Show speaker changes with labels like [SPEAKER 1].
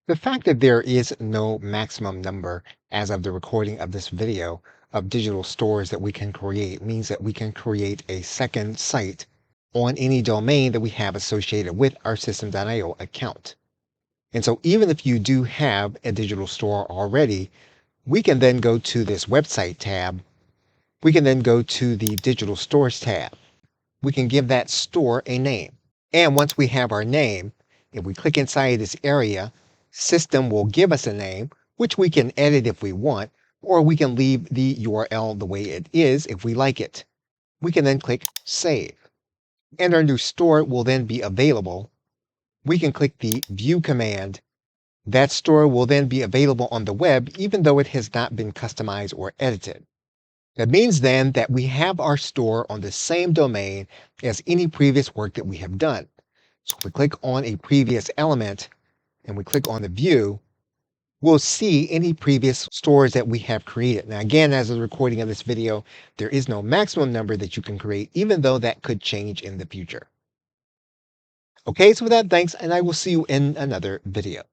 [SPEAKER 1] The fact that there is no maximum number as of the recording of this video of digital stores that we can create means that we can create a second site on any domain that we have associated with our Systeme.io account. And so even if you do have a digital store already, we can then go to this website tab. We can then go to the digital stores tab. We can give that store a name. And once we have our name, if we click inside this area, Systeme will give us a name, which we can edit if we want, or we can leave the URL the way it is if we like it. We can then click Save. And our new store will then be available. We can click the View command. That store will then be available on the web, even though it has not been customized or edited. That means then that we have our store on the same domain as any previous work that we have done. So if we click on a previous element and we click on the view, we'll see any previous stores that we have created. Now, again, as of the recording of this video, there is no maximum number that you can create, even though that could change in the future. Okay, so with that, thanks, and I will see you in another video.